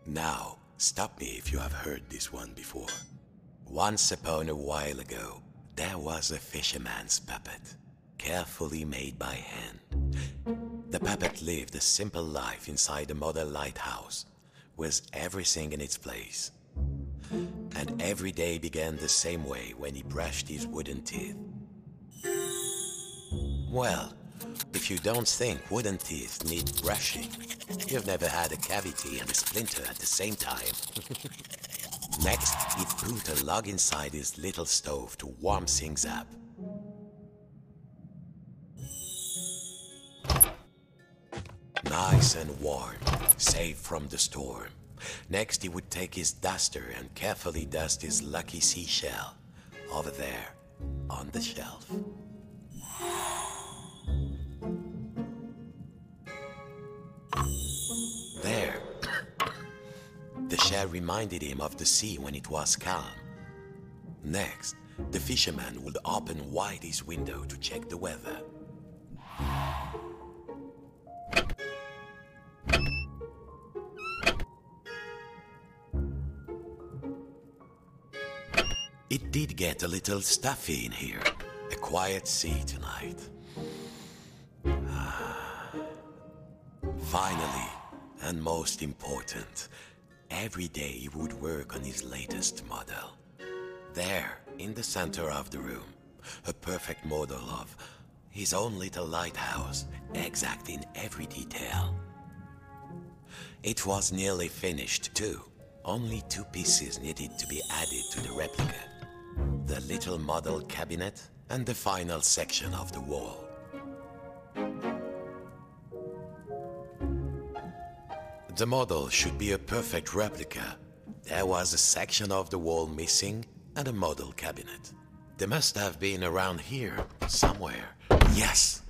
Now, stop me if you have heard this one before. Once upon a while ago, there was a fisherman's puppet, carefully made by hand. The puppet lived a simple life inside a model lighthouse, with everything in its place. And every day began the same way when he brushed his wooden teeth. Well, if you don't think wooden teeth need brushing, you've never had a cavity and a splinter at the same time. Next, he'd put a log inside his little stove to warm things up. Nice and warm, safe from the storm. Next, he would take his duster and carefully dust his lucky seashell over there on the shelf. There. The shell reminded him of the sea when it was calm. Next, the fisherman would open wide his window to check the weather. It did get a little stuffy in here. A quiet sea tonight. Finally, and most important, every day he would work on his latest model. There, in the center of the room, a perfect model of his own little lighthouse, exact in every detail. It was nearly finished too. Only 2 pieces needed to be added to the replica. The little model cabinet and the final section of the wall. The model should be a perfect replica. There was a section of the wall missing and a model cabinet. They must have been around here, somewhere. Yes!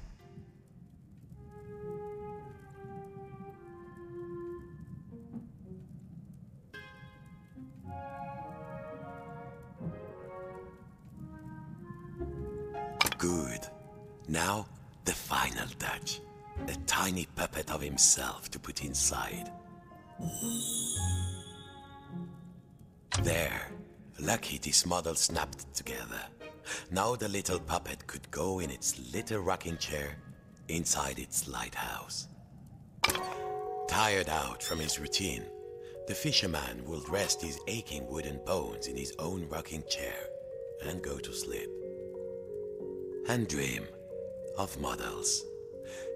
Good. Now, the final touch. A tiny puppet of himself to put inside. There. Lucky this model snapped together. Now the little puppet could go in its little rocking chair inside its lighthouse. Tired out from his routine, the fisherman will rest his aching wooden bones in his own rocking chair and go to sleep. And dream of models.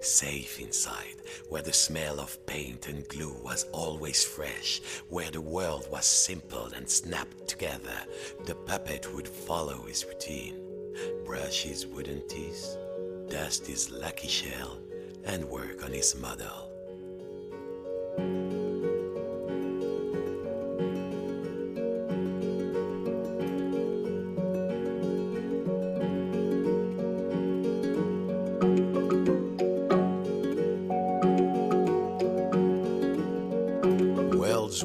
Safe inside, where the smell of paint and glue was always fresh, where the world was simple and snapped together, the puppet would follow his routine, brush his wooden teeth, dust his lucky shell, and work on his model.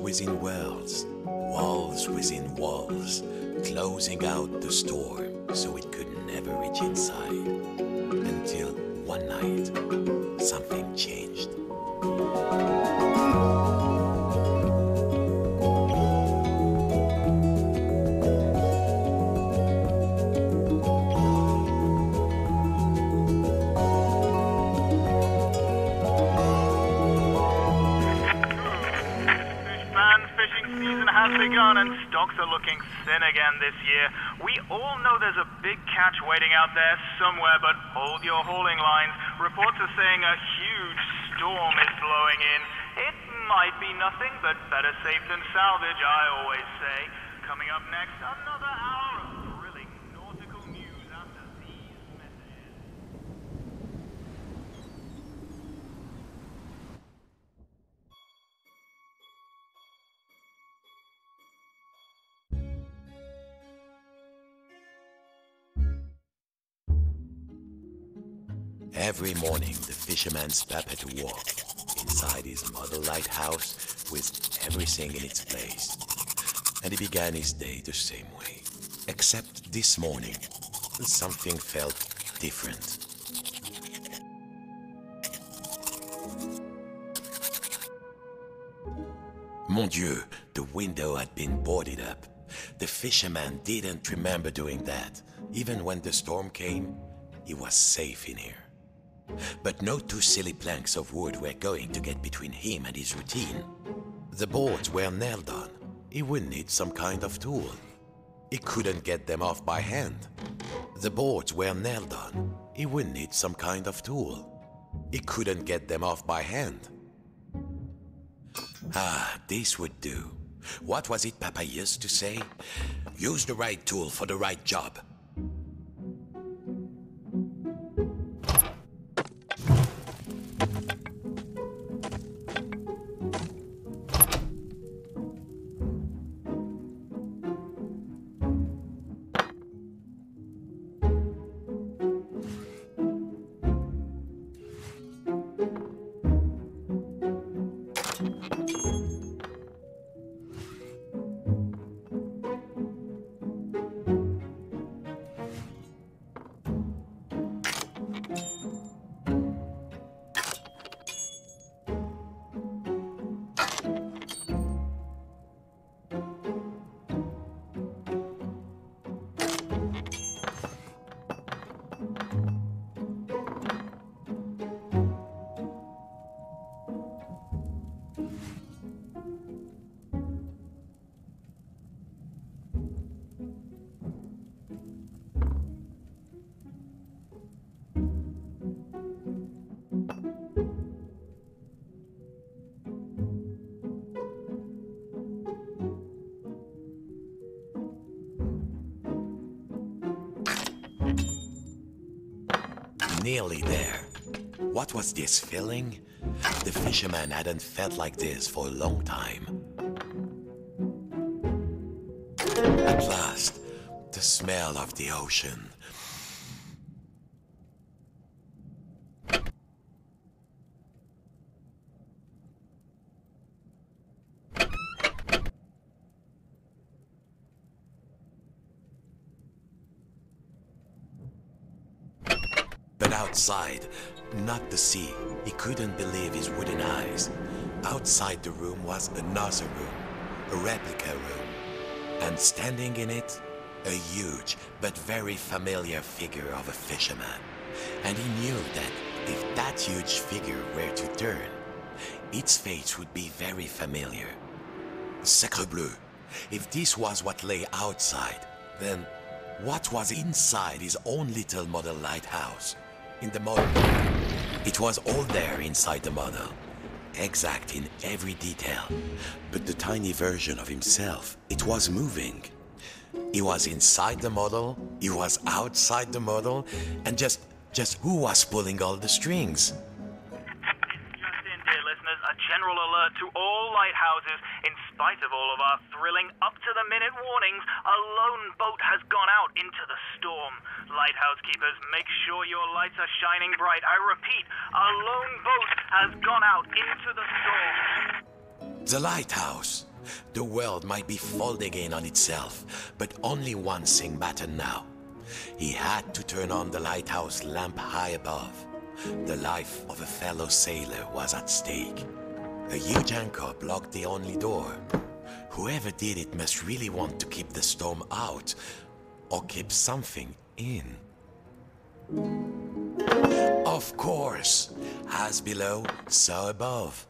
Within worlds, walls within walls, closing out the storm so it could never reach inside. Until one night, something changed. Has begun and stocks are looking thin again this year. We all know there's a big catch waiting out there somewhere, but hold your hauling lines. Reports are saying a huge storm is blowing in. It might be nothing, but better safe than salvage, I always say. Coming up next, another hour of thrilling nautical news after these messages. Every morning, the fisherman's puppet walked inside his model lighthouse with everything in its place. And he began his day the same way. Except this morning, something felt different. Mon Dieu, the window had been boarded up. The fisherman didn't remember doing that. Even when the storm came, he was safe in here. But no two silly planks of wood were going to get between him and his routine. The boards were nailed on. He would need some kind of tool. He couldn't get them off by hand. The boards were nailed on. He would need some kind of tool. He couldn't get them off by hand. Ah, this would do. What was it Papa used to say? Use the right tool for the right job. Nearly there. What was this feeling? The fisherman hadn't felt like this for a long time. At last, the smell of the ocean. But outside, not the sea, he couldn't believe his wooden eyes. Outside the room was another room, a replica room. And standing in it, a huge but very familiar figure of a fisherman. And he knew that if that huge figure were to turn, its face would be very familiar. Sacre bleu! If this was what lay outside, then what was inside his own little model lighthouse? In the model, it was all there inside the model, exact in every detail. But the tiny version of himself, it was moving. He was inside the model, he was outside the model, and just who was pulling all the strings? Just in, dear listeners, a general alert to all lighthouses. In spite of all of our thrilling up-to-the-minute warnings, a lone boat has gone out into the storm. Lighthouse keepers, make sure your lights are shining bright. I repeat, a lone boat has gone out into the storm. The lighthouse. The world might be folding in on itself, but only one thing mattered now. He had to turn on the lighthouse lamp high above. The life of a fellow sailor was at stake. A huge anchor blocked the only door. Whoever did it must really want to keep the storm out, or keep something in. Of course, as below, so above.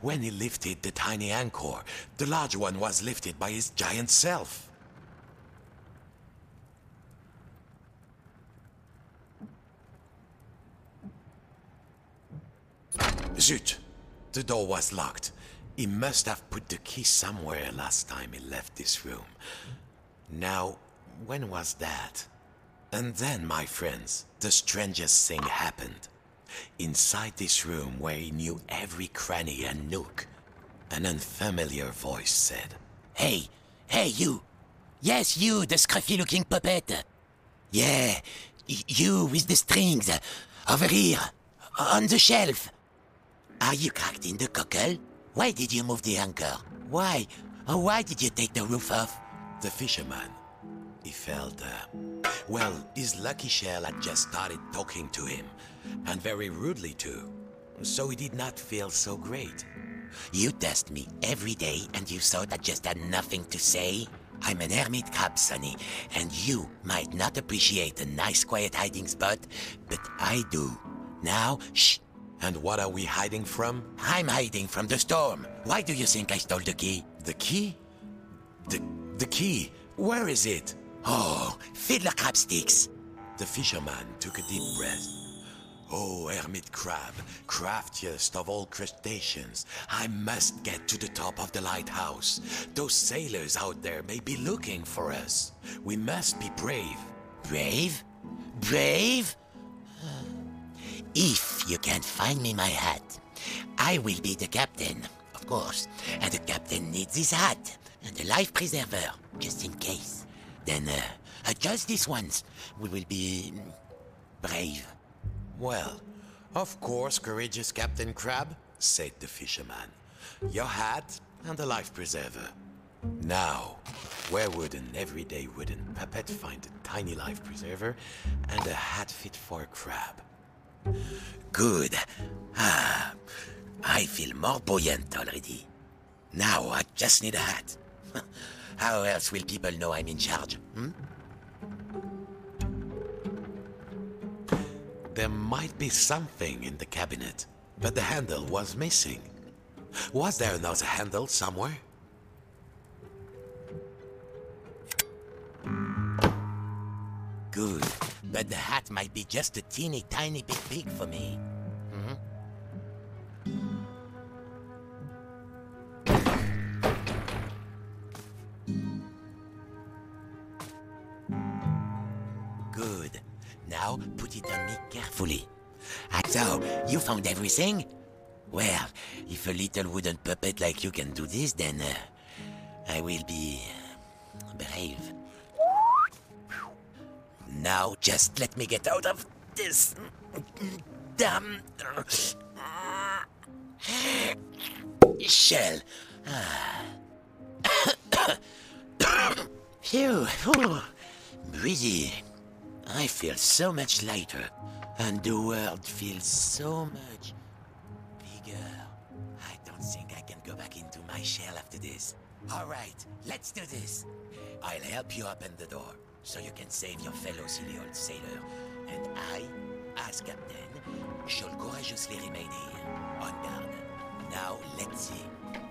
When he lifted the tiny anchor, the large one was lifted by his giant self. Zut! The door was locked. He must have put the key somewhere last time he left this room. Now, when was that? And then, my friends, the strangest thing happened. Inside this room where he knew every cranny and nook, an unfamiliar voice said, Hey, you! Yes, you, the scruffy-looking puppet! Yeah, you with the strings, over here, on the shelf. Are you cracked in the cockle? Why did you move the anchor? Why? Oh, why did you take the roof off? The fisherman, he felt, well, his lucky shell had just started talking to him, and very rudely too, so he did not feel so great. You test me every day and you thought I just had nothing to say? I'm an hermit crab, Sonny, and you might not appreciate a nice quiet hiding spot, but I do. Now, shh. And what are we hiding from? I'm hiding from the storm. Why do you think I stole the key? The key? The key? Where is it? Oh, fiddler crab sticks. The fisherman took a deep breath. Oh, hermit crab, craftiest of all crustaceans, I must get to the top of the lighthouse. Those sailors out there may be looking for us. We must be brave. Brave? Brave? If you can't find me my hat, I will be the captain, of course. And the captain needs his hat and a life preserver, just in case. Then, just this once, we will be brave. Well, of course, courageous Captain Crab, said the fisherman. Your hat and a life preserver. Now, where would an everyday wooden puppet find a tiny life preserver and a hat fit for a crab? Good. I feel more buoyant already. Now I just need a hat. How else will people know I'm in charge, There might be something in the cabinet, but the handle was missing. Was there another handle somewhere? Good. But the hat might be just a teeny tiny bit big for me. Good. Now put it on me carefully. So, you found everything? Well, if a little wooden puppet like you can do this, then I will be brave. Now, just let me get out of this damn shell. Phew. Breezy. I feel so much lighter, and the world feels so much bigger. I don't think I can go back into my shell after this. All right, let's do this. I'll help you open the door, so you can save your fellow silly old sailor. And I, as captain, shall courageously remain here, on guard. Now, let's see.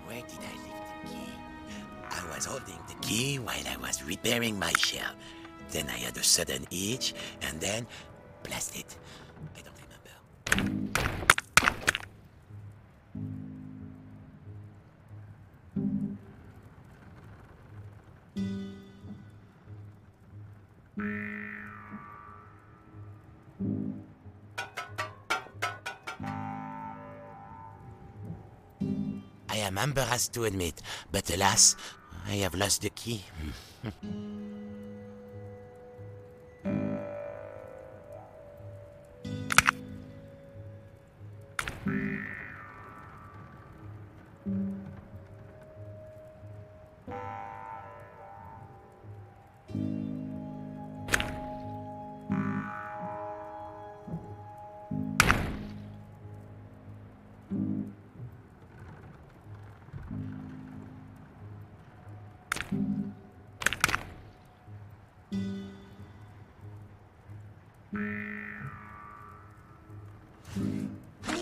Where did I leave the key? I was holding the key while I was repairing my shell. Then I had a sudden itch, and then... blast it. I don't remember. I am embarrassed to admit, but alas, I have lost the key.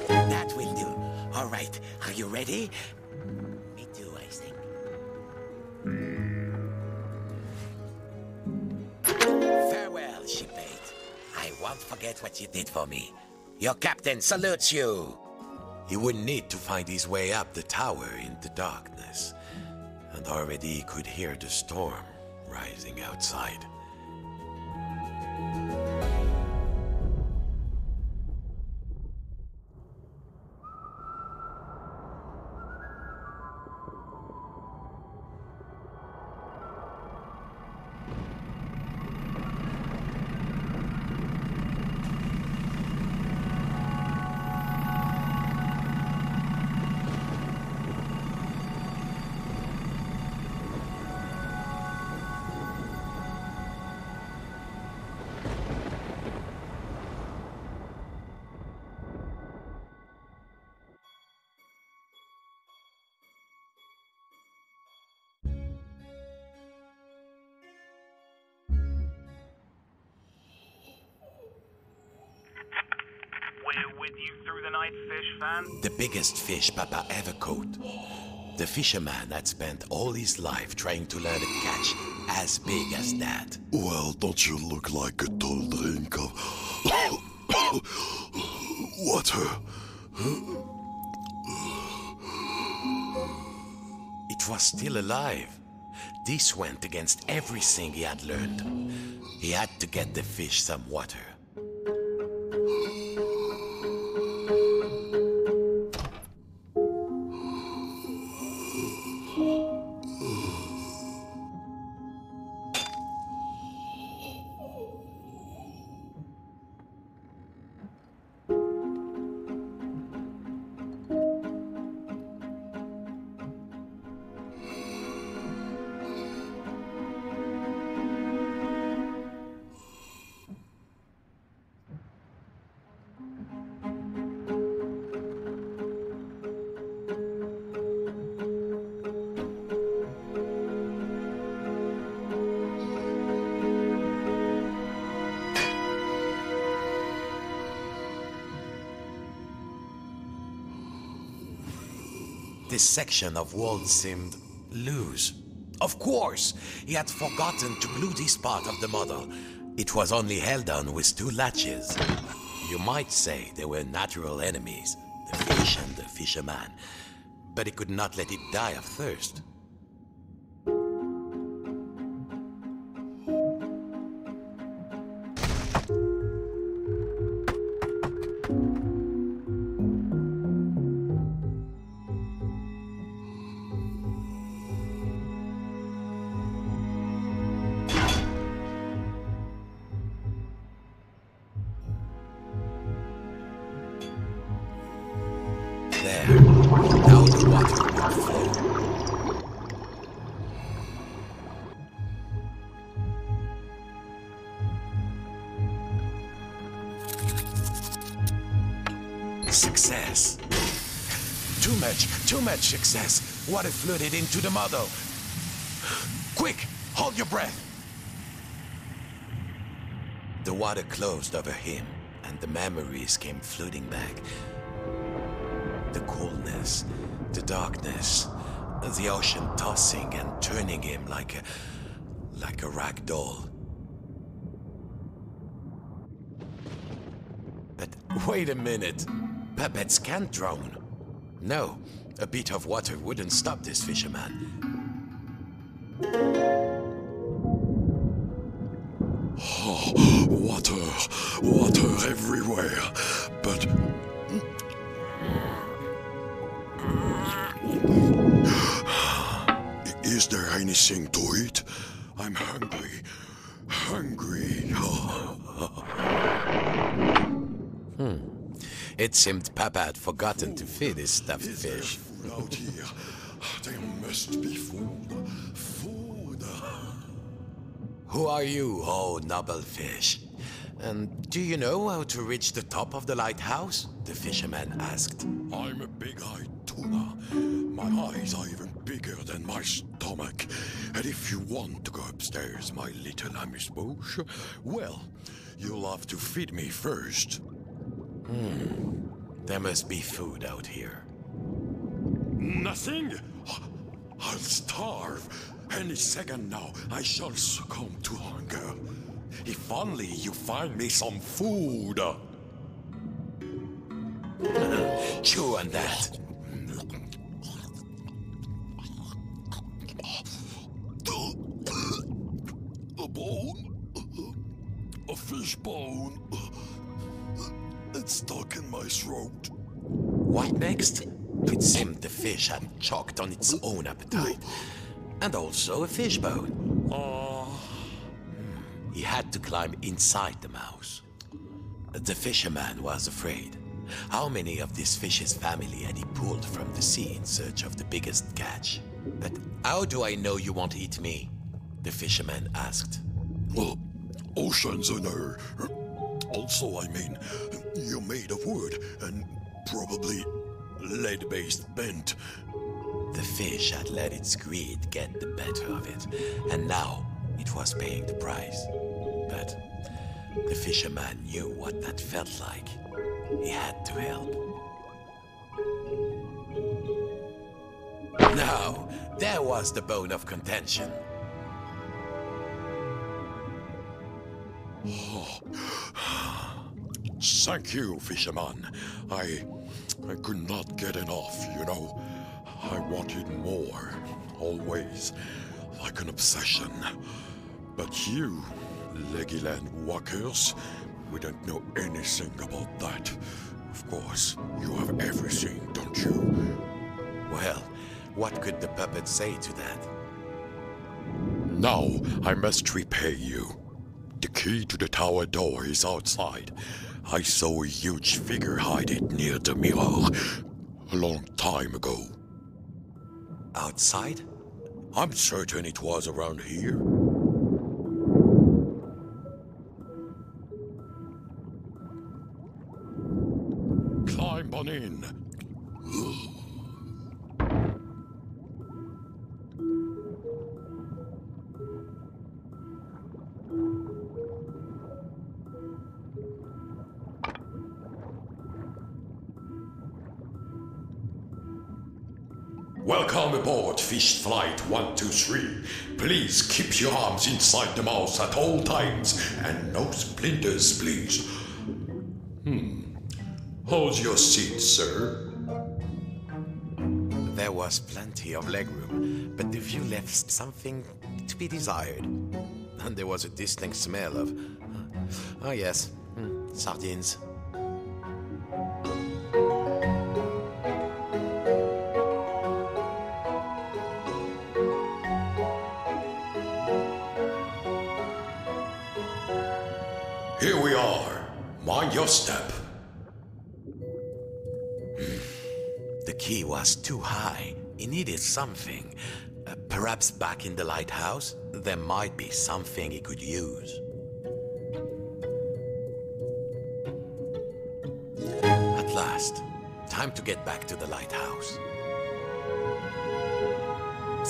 That will do. All right, are you ready? Me too, I think. Farewell, shipmate. I won't forget what you did for me. Your captain salutes you. He would need to find his way up the tower in the darkness, and already he could hear the storm rising outside. night fish fan? The biggest fish Papa ever caught. The fisherman had spent all his life trying to learn a catch as big as that. Well, don't you look like a tall drink of water? It was still alive. This went against everything he had learned. He had to get the fish some water. This section of wall seemed loose. Of course, he had forgotten to glue this part of the model. It was only held on with 2 latches. You might say they were natural enemies, the fish and the fisherman, but he could not let it die of thirst. There. Now the water will flow. Success. Too much success. Water flooded into the model. Quick, hold your breath. The water closed over him, and the memories came flooding back. The coolness, the darkness, the ocean tossing and turning him like a rag doll. But wait a minute, puppets can't drown. No, a bit of water wouldn't stop this fisherman. Oh, water everywhere, but... Is there anything to eat? I'm hungry. It seemed Papa had forgotten to feed his stuffed fish. Food out here. There must be food. Who are you, oh noble fish? And do you know how to reach the top of the lighthouse? The fisherman asked. I'm a big-eyed tuna. My eyes are even bigger than my stomach. And if you want to go upstairs, my little amuse-bouche, well, you'll have to feed me first. There must be food out here. Nothing? I'll starve. Any second now, I shall succumb to hunger. If only you find me some food. Chew on that. A bone? A fish bone? It's stuck in my throat. What next? It seemed the fish had choked on its own appetite. And also a fish bone. He had to climb inside the mouse. The fisherman was afraid. How many of this fish's family had he pulled from the sea in search of the biggest catch? But how do I know you won't eat me? The fisherman asked. Well, oceans and air. Also, I mean, you're made of wood and probably lead-based bent. The fish had let its greed get the better of it, and now it was paying the price. But the fisherman knew what that felt like. He had to help. There was the bone of contention. Thank you, Fisherman. I could not get enough, you know. I wanted more, always, like an obsession. But you, Legoland walkers, we don't know anything about that. Of course, you have everything, don't you? Well, what could the puppet say to that? Now, I must repay you. The key to the tower door is outside. I saw a huge figure hide it near the mirror a long time ago. Outside? I'm certain it was around here. Climb on in. Welcome aboard Fish Flight 123. Please keep your arms inside the mouth at all times and no splinters, please. How's your seat, sir? There was plenty of legroom, but the view left something to be desired. And there was a distinct smell of... oh yes, sardines. Here we are. Mind your step. The key was too high. He needed something. Perhaps back in the lighthouse, there might be something he could use. At last, time to get back to the lighthouse.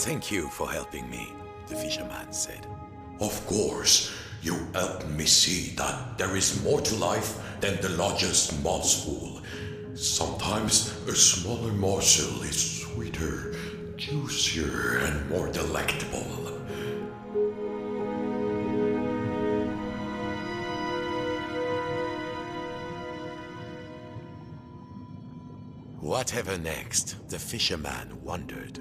Thank you for helping me, the fisherman said. Of course, you helped me see that there is more to life than the largest mouthful. Sometimes a smaller morsel is sweeter, juicier, and more delectable. Whatever next, the fisherman wondered.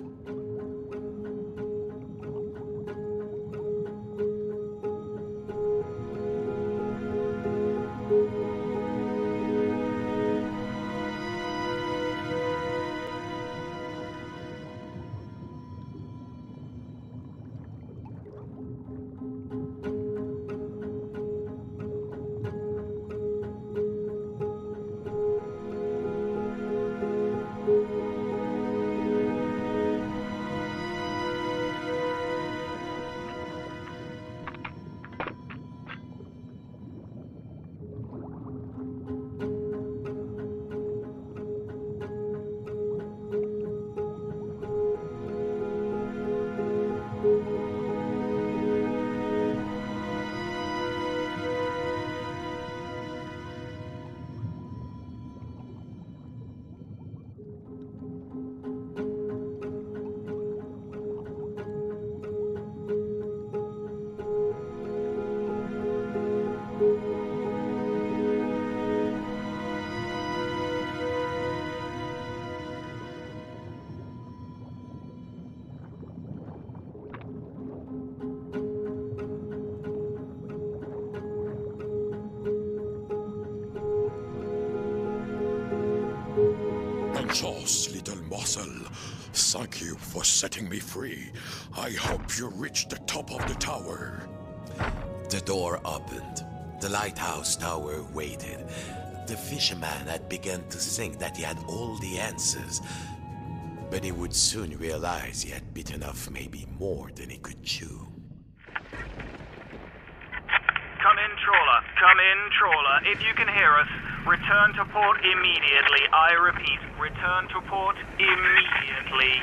Precious little morsel, thank you for setting me free. I hope you reach the top of the tower. The door opened. The lighthouse tower waited. The fisherman had begun to think that he had all the answers, but he would soon realize he had bitten off maybe more than he could chew. Come in, trawler. Come in, trawler. If you can hear us, return to port immediately. I repeat, return to port immediately.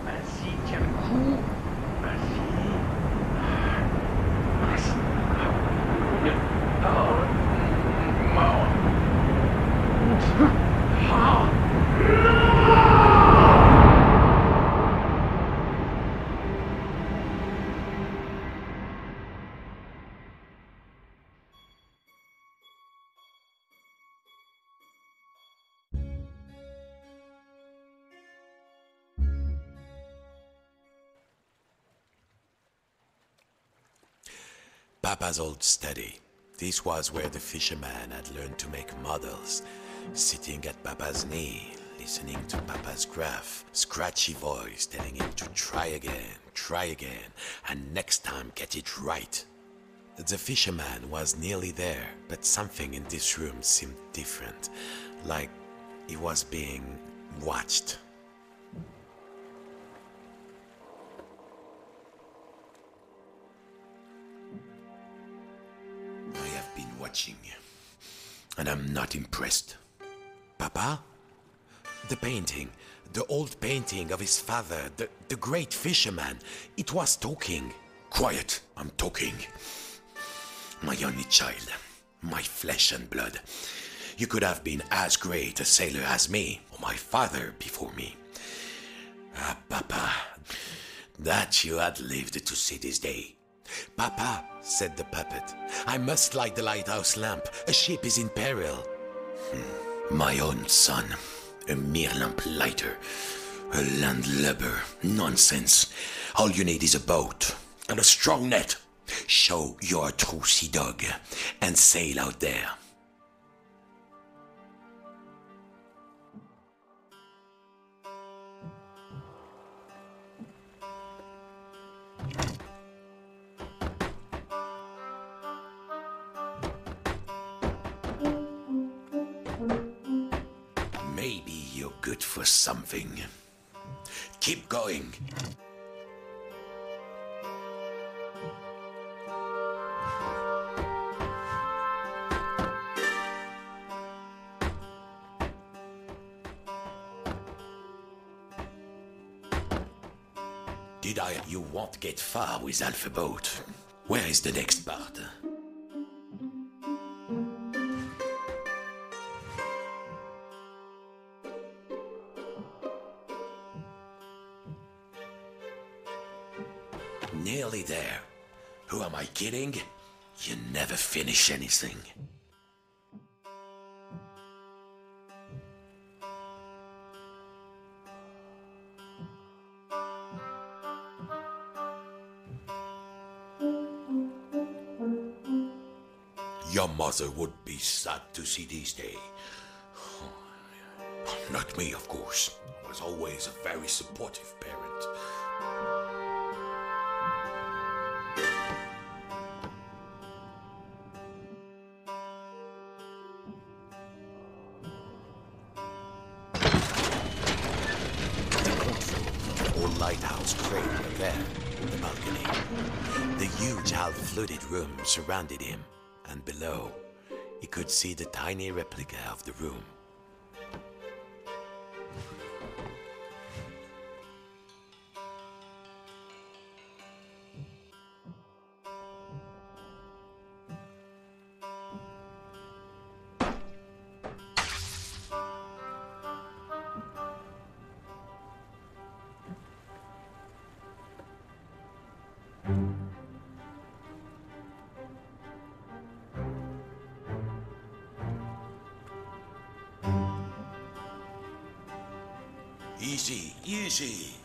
Vas-y, tiens le coup. Vas-y. Papa's old study. This was where the fisherman had learned to make models, sitting at Papa's knee, listening to Papa's gruff, scratchy voice telling him to try again, and next time get it right. The fisherman was nearly there, but something in this room seemed different, like he was being watched. I have been watching, and I'm not impressed. Papa? The painting, the old painting of his father, the great fisherman, it was talking. Quiet, I'm talking. My only child, my flesh and blood. You could have been as great a sailor as me, or my father before me. Ah, Papa, that you had lived to see this day. Papa, said the puppet, I must light the lighthouse lamp. A ship is in peril. My own son, a mere lamp lighter, a landlubber, nonsense. All you need is a boat and a strong net. Show you're a true sea dog and sail out there. Maybe you're good for something. Keep going. You won't get far with Alpha Boat. Where is the next part? Nearly there. Who am I kidding? You never finish anything. Your mother would be sad to see this day. Not me, of course. I was always a very supportive parent. The courtroom, or lighthouse crane were there, on the balcony. The huge half-flooded room surrounded him. And below, he could see the tiny replica of the room. Easy, easy.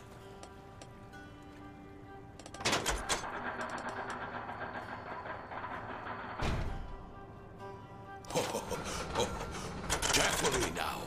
Carefully now.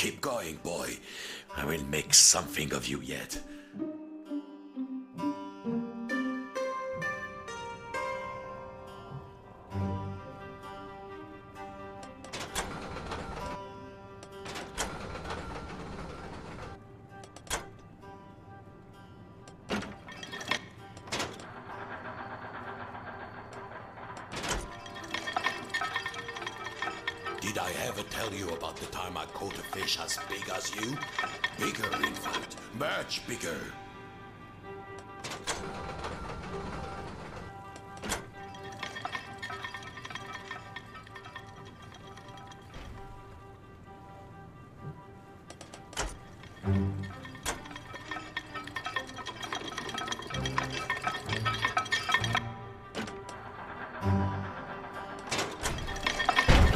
Keep going, boy. I will make something of you yet. Did I ever tell you about the time I caught a fish as big as you? Bigger, in fact. Much bigger.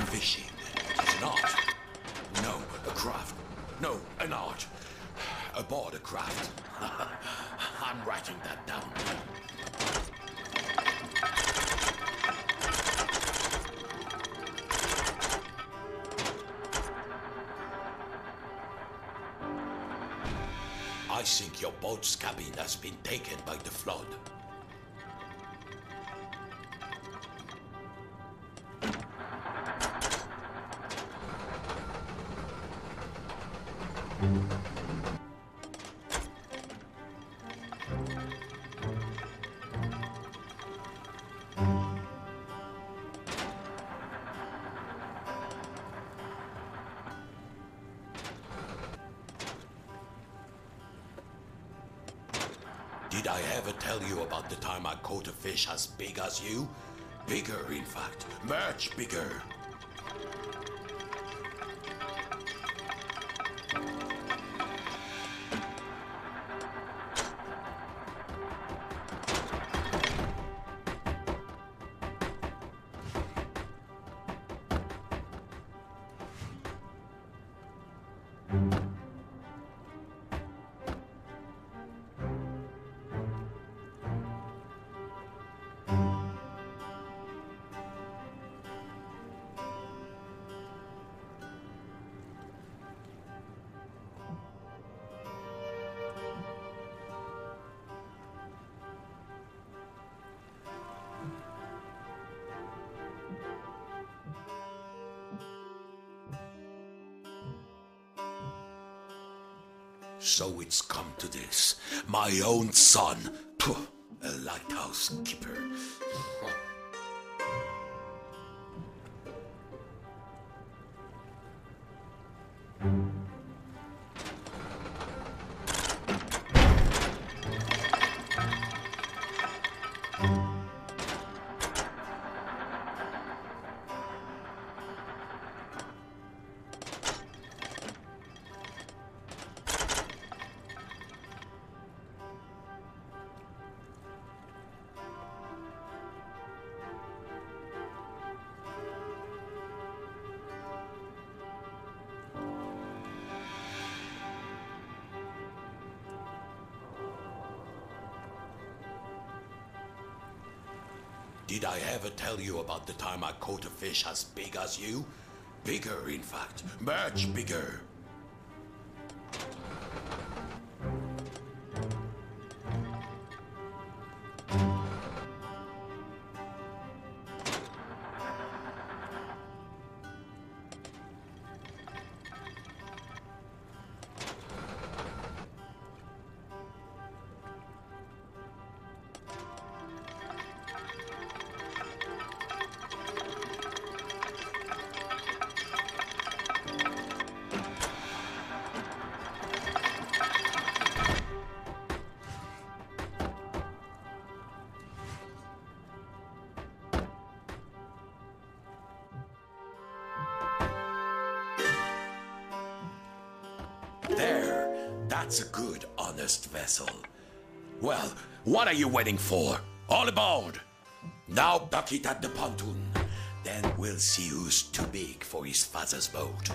Fishing is an art. No, a craft. No, an art. Aboard a craft. I'm writing that down. I think your boat's cabin has been taken by the flood. Did I ever tell you about the time I caught a fish as big as you? Bigger, in fact. Much bigger. So it's come to this. My own son. Pooh, a lighthouse keeper. Did I ever tell you about the time I caught a fish as big as you? Bigger, in fact. Much bigger. There, that's a good, honest vessel. Well, what are you waiting for? All aboard! Now dock it at the pontoon. Then we'll see who's too big for his father's boat.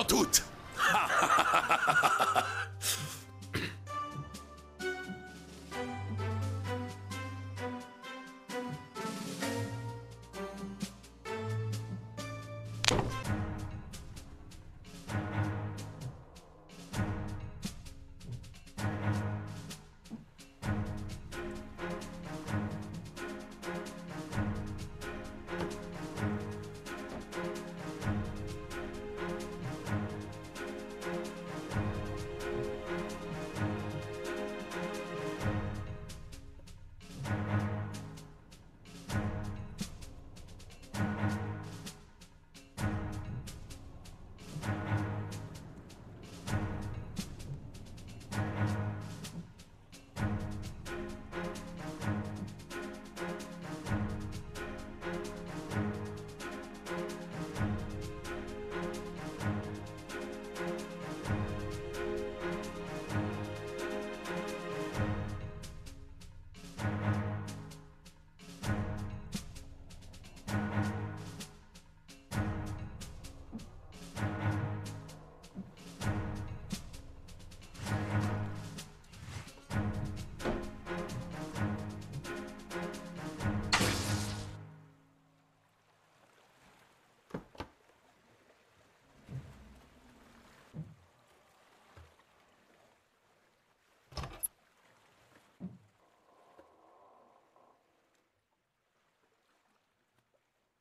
tout!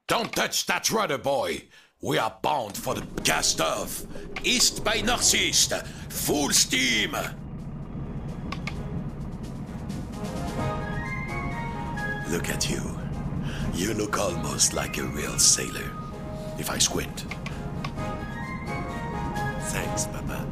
Don't touch that rudder, boy! We are bound for the gas stove. East by northeast. Full steam! Look at you. You look almost like a real sailor. If I squint. Thanks, Papa.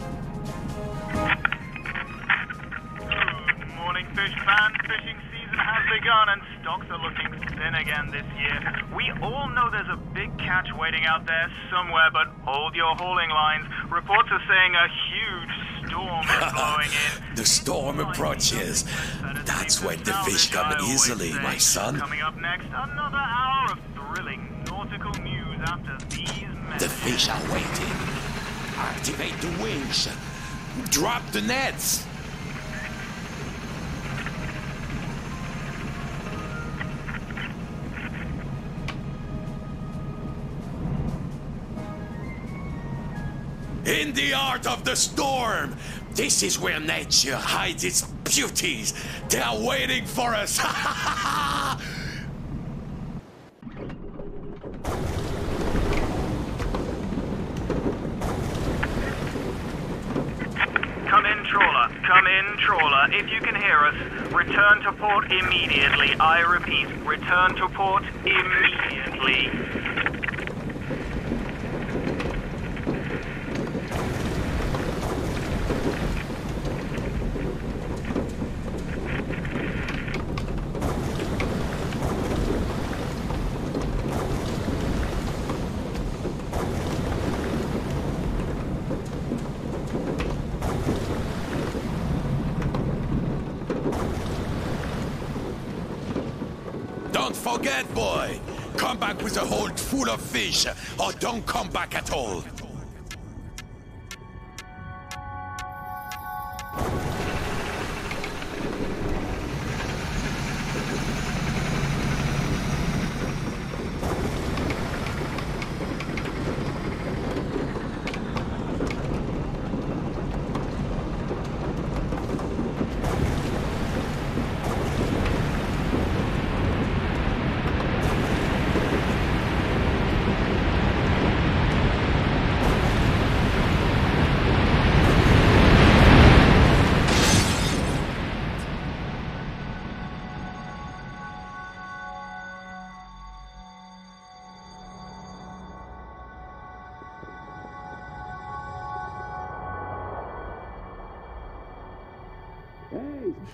Good morning, fish fans. Fishing season has begun and stocks are looking thin again this year. We all know there's a big catch waiting out there somewhere, but hold your hauling lines. Reports are saying a huge storm is blowing in. The storm approaches. That's when the fish come easily, my son. Coming up next, another hour of thrilling nautical news after these The messages. fish are waiting. Activate the winch. Drop the nets. In the heart of the storm, this is where nature hides its beauties. They are waiting for us. Come in, trawler. Come in, trawler. If you can hear us, return to port immediately. I repeat, return to port immediately. Don't forget, boy! Come back with a hold full of fish, or don't come back at all!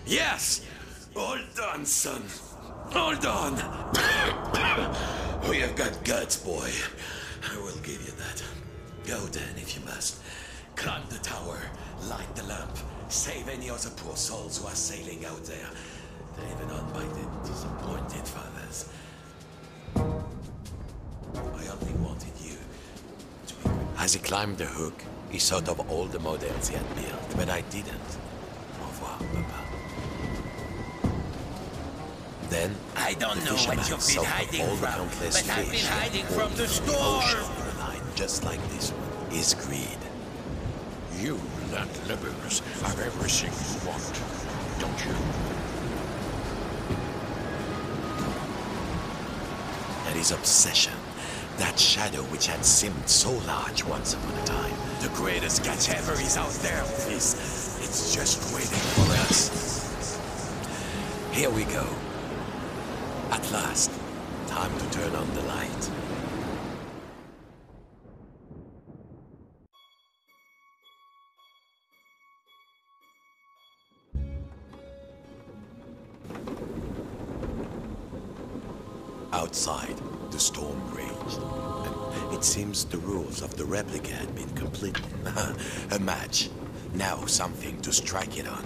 Yes! Hold on, son. Hold on. We have got guts, boy. I will give you that. Go then, if you must. Climb the tower, light the lamp, save any other poor souls who are sailing out there. Driven on by the disappointed fathers. I only wanted you to be quick. As he climbed the hook, he thought of all the models he had built, but I didn't. Au revoir, Papa. Then, I don't the know what fisherman you've been thought of hiding all the from, countless but I've fish been hiding that from the ocean storm. were alive just like this one. His greed. You landlubbers have everything you want, don't you? And his obsession. That shadow which had seemed so large once upon a time. The greatest catch ever is out there, Fizz. It's just waiting for us. Here we go. At last, time to turn on the light. Outside, the storm raged. And it seems the rules of the replica had been completed. A match. Now something to strike it on.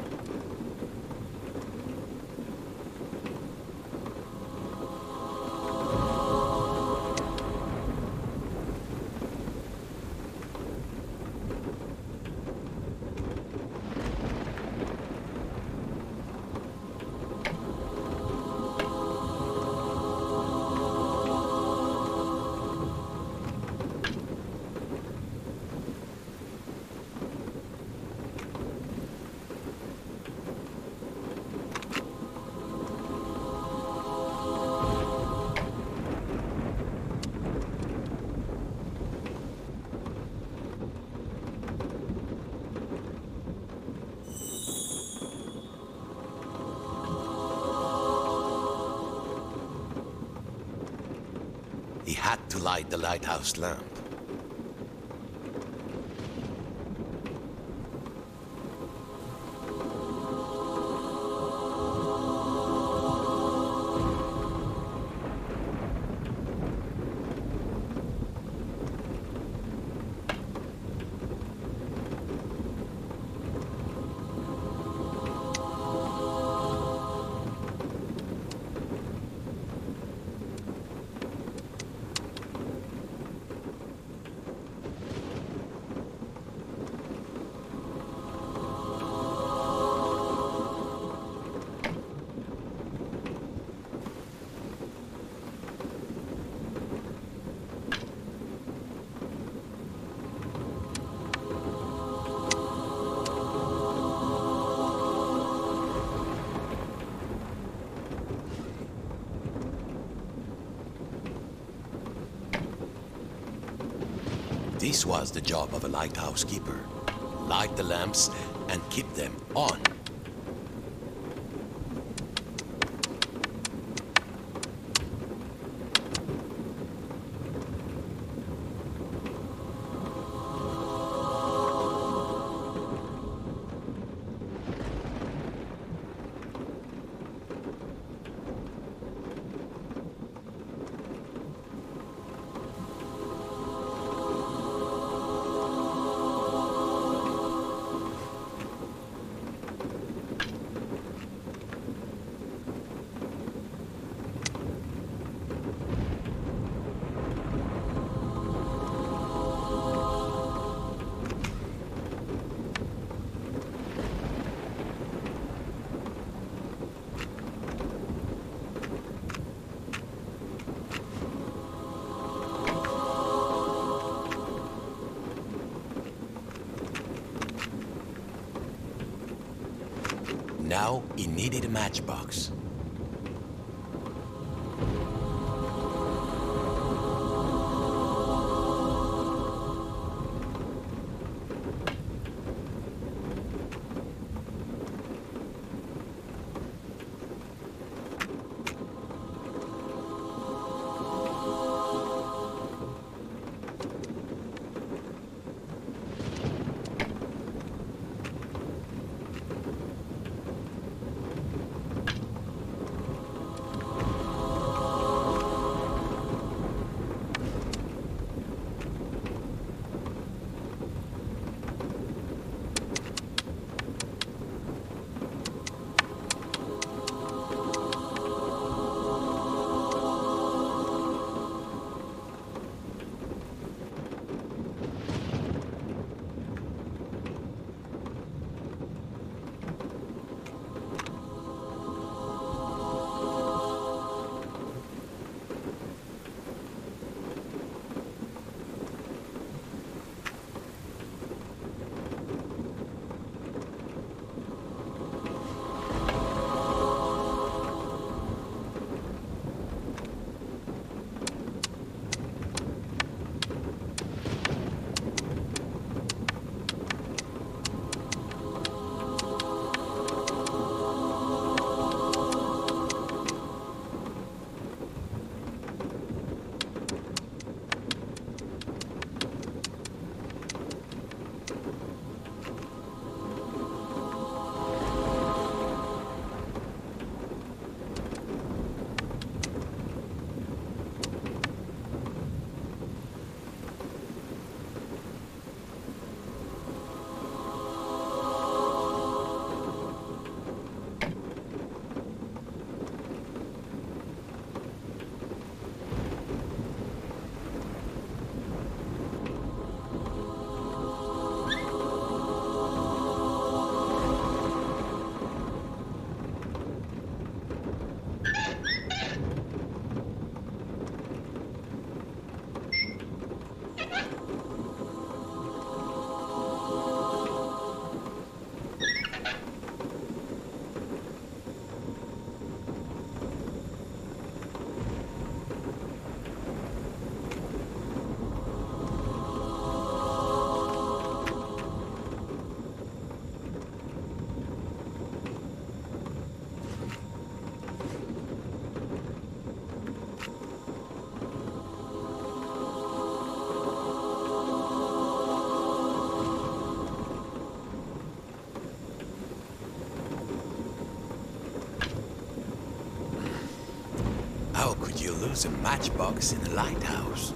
He had to light the lighthouse lamp. This was the job of a lighthouse keeper. Light the lamps and keep them on. Now he needed a matchbox. could you lose a matchbox in a lighthouse?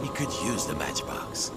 We could use the matchbox.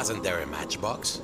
Wasn't there a matchbox?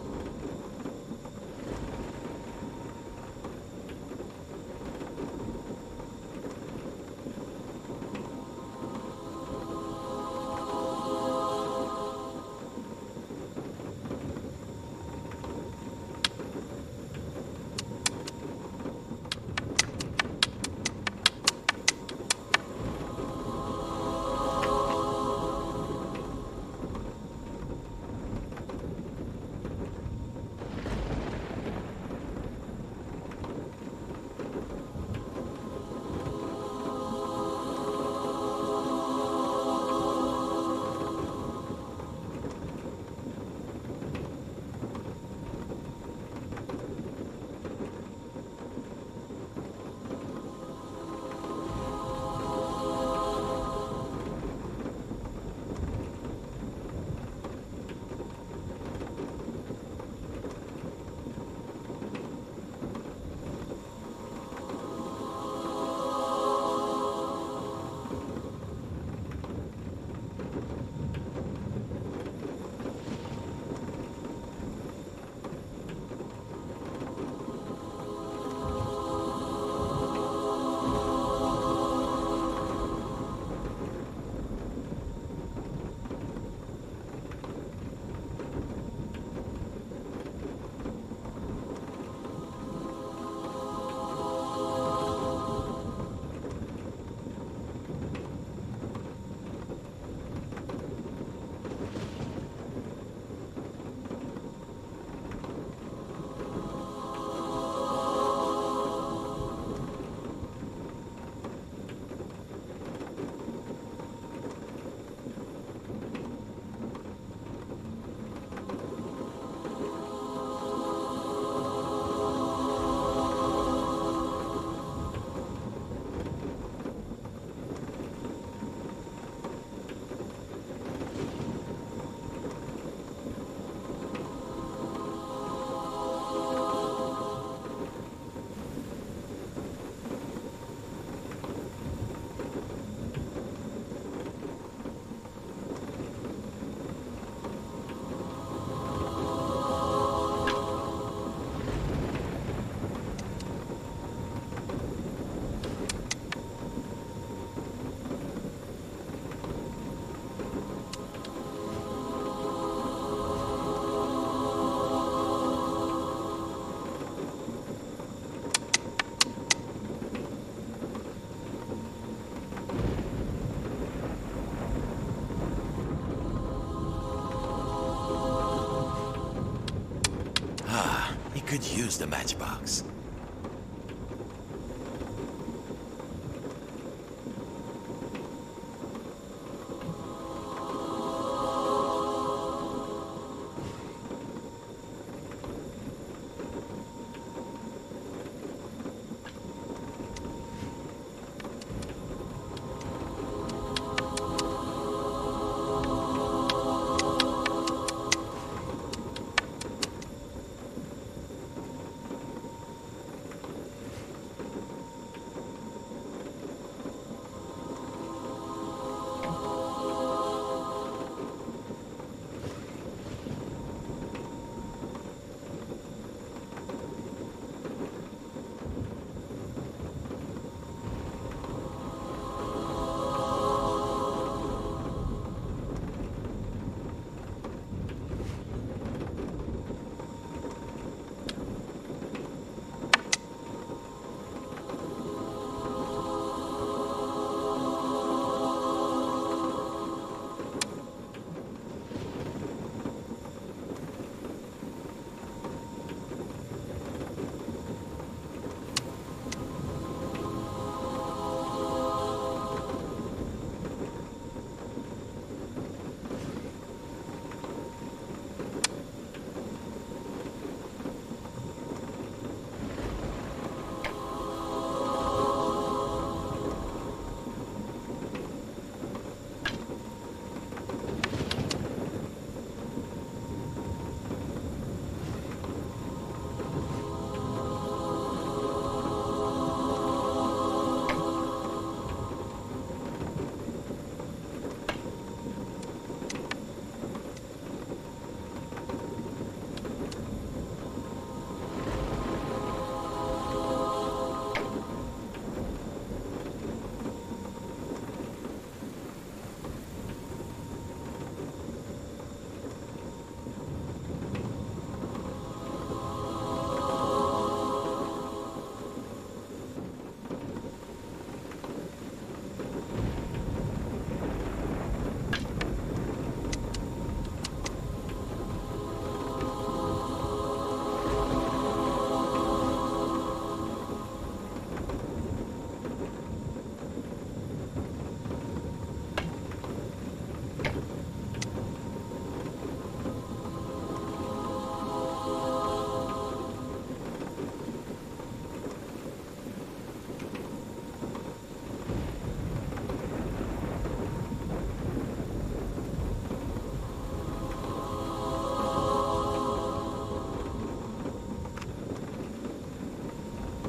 Could use the matchbox.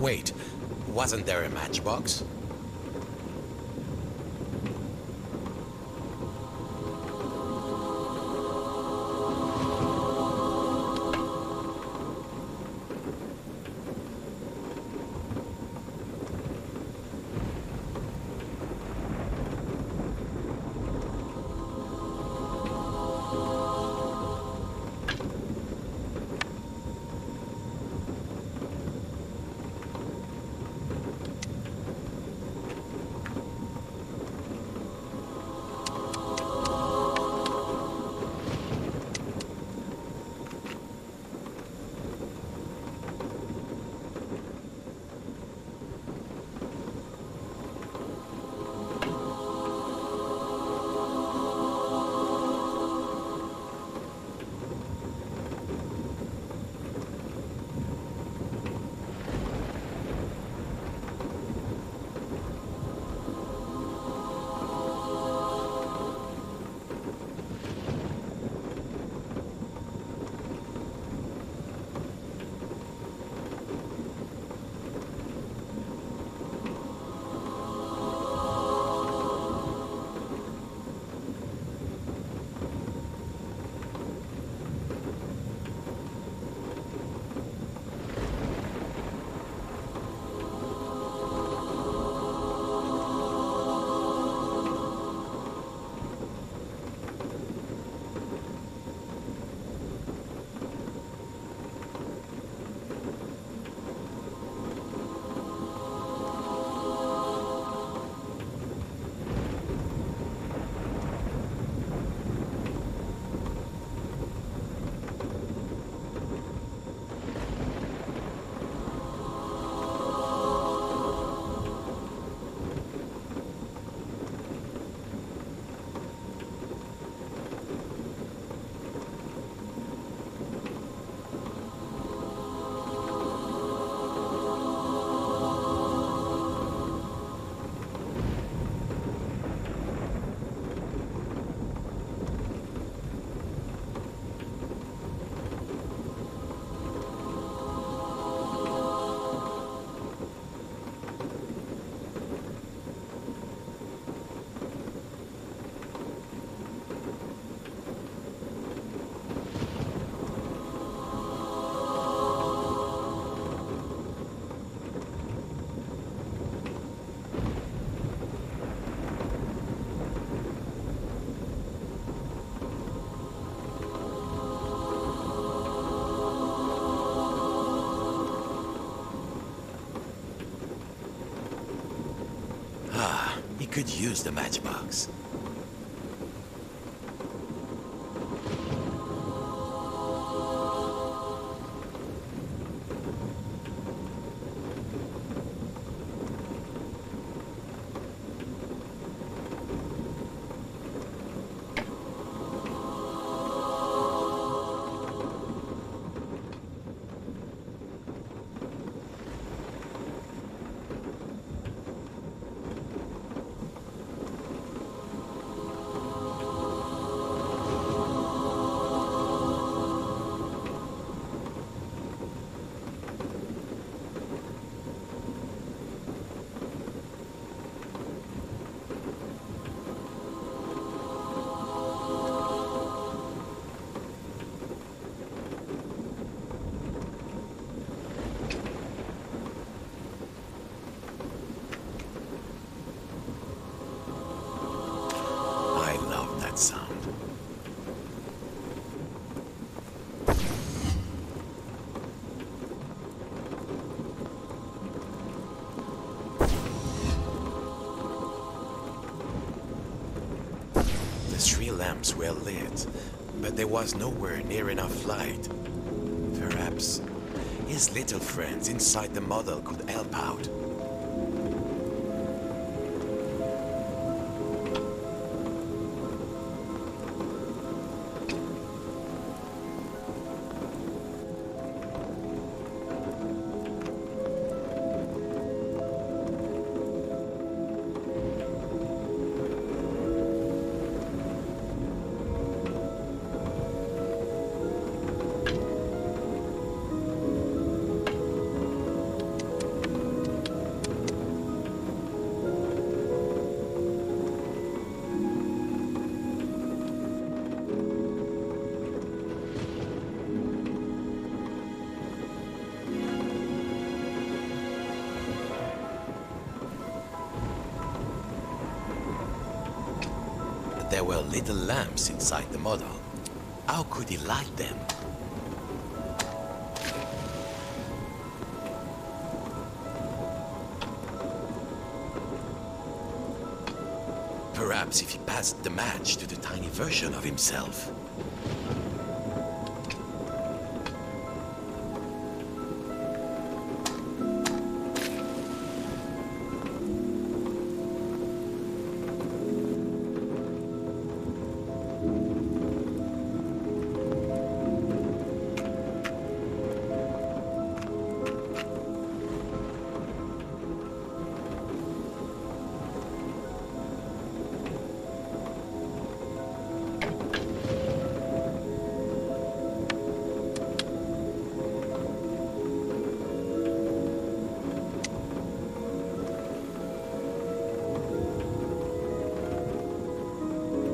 Wait, wasn't there a matchbox? He could use the matchbox. Sound. The 3 lamps were lit, but there was nowhere near enough light. Perhaps his little friends inside the model could help out. There were little lamps inside the model. How could he light them? Perhaps if he passed the match to the tiny version of himself.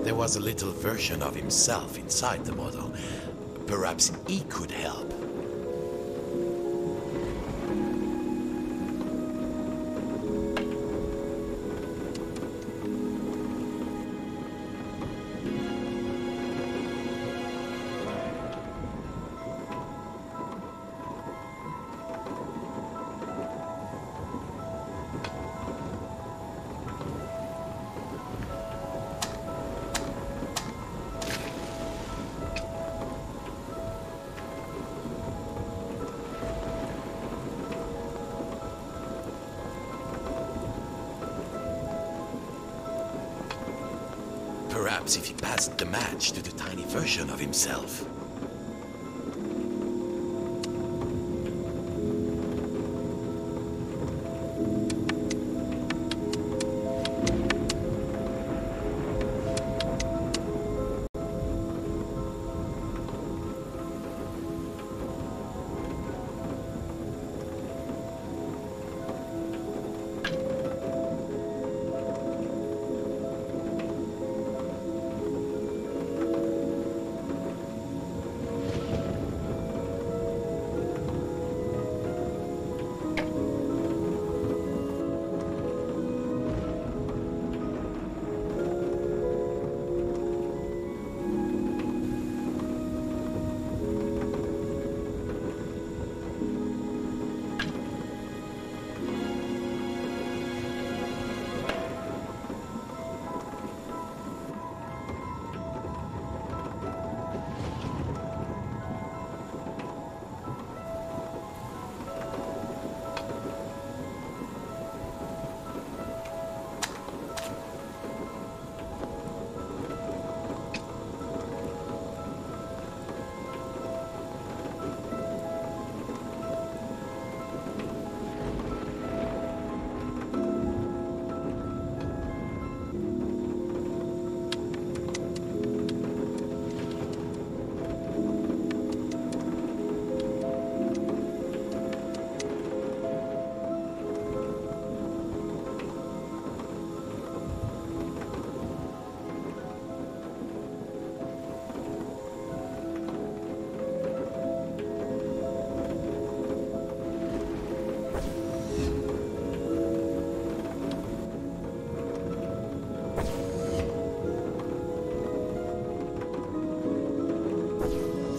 There was a little version of himself inside the model. Perhaps he could help. Perhaps if he passed the match to the tiny version of himself.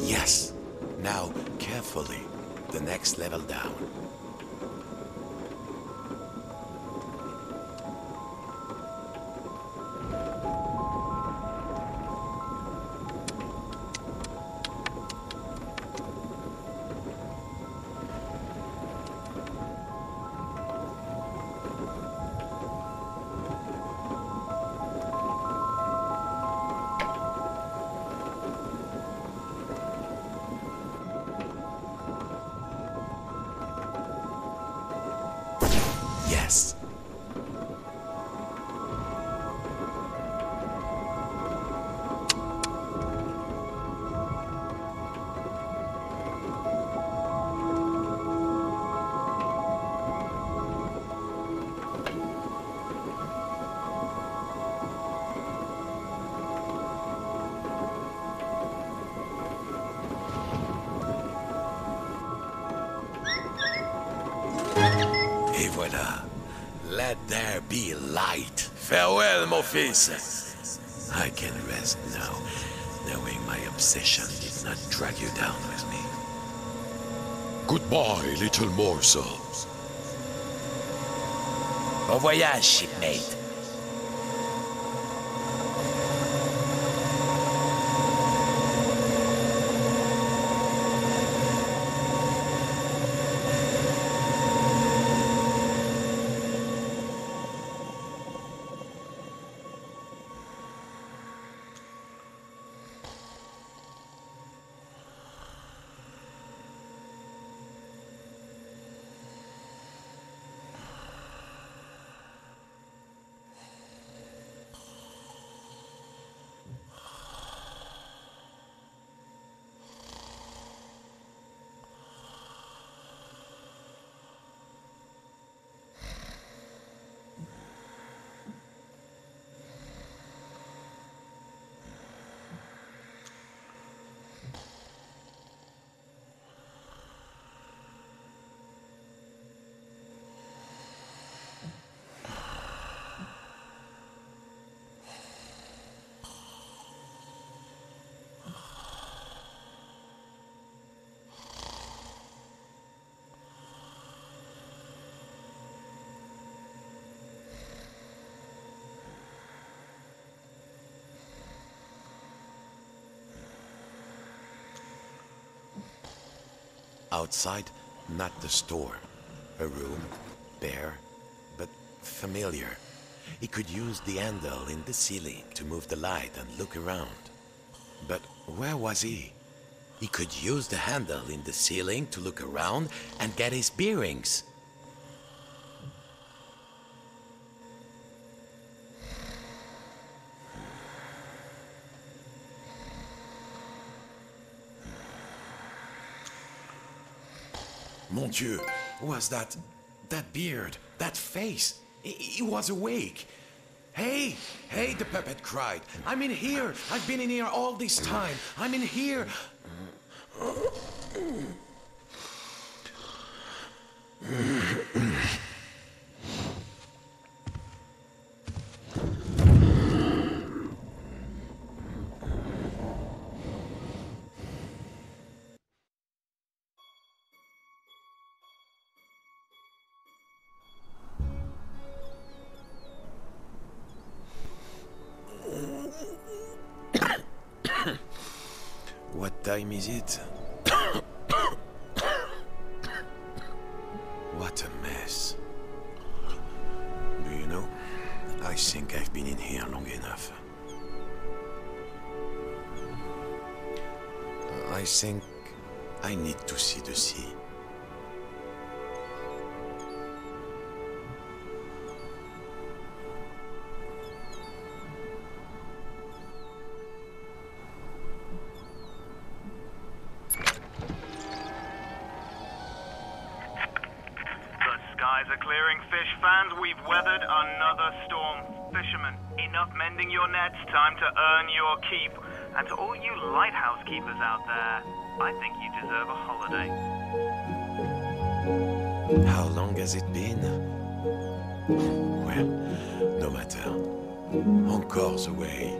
Yes. Now, carefully, the next level down. Yes. Et voilà. Let there be light. Farewell, mon fils. I can rest now, knowing my obsession did not drag you down with me. Goodbye, little morsel. Bon voyage, shipmate. Outside, not the store. A room, bare, but familiar. He could use the handle in the ceiling to move the light and look around. But where was he? He could use the handle in the ceiling to look around and get his bearings. Mon Dieu, was that beard, that face? He was awake. Hey, hey, the puppet cried. I'm in here. I've been in here all this time. I'm in here. What time is it? What a mess. Do you know, I think I've been in here long enough. I think I need to see the sea. Skies are clearing, fish fans. We've weathered another storm. Fisherman, enough mending your nets. Time to earn your keep. And to all you lighthouse keepers out there, I think you deserve a holiday. How long has it been? Well, no matter. Encore the way.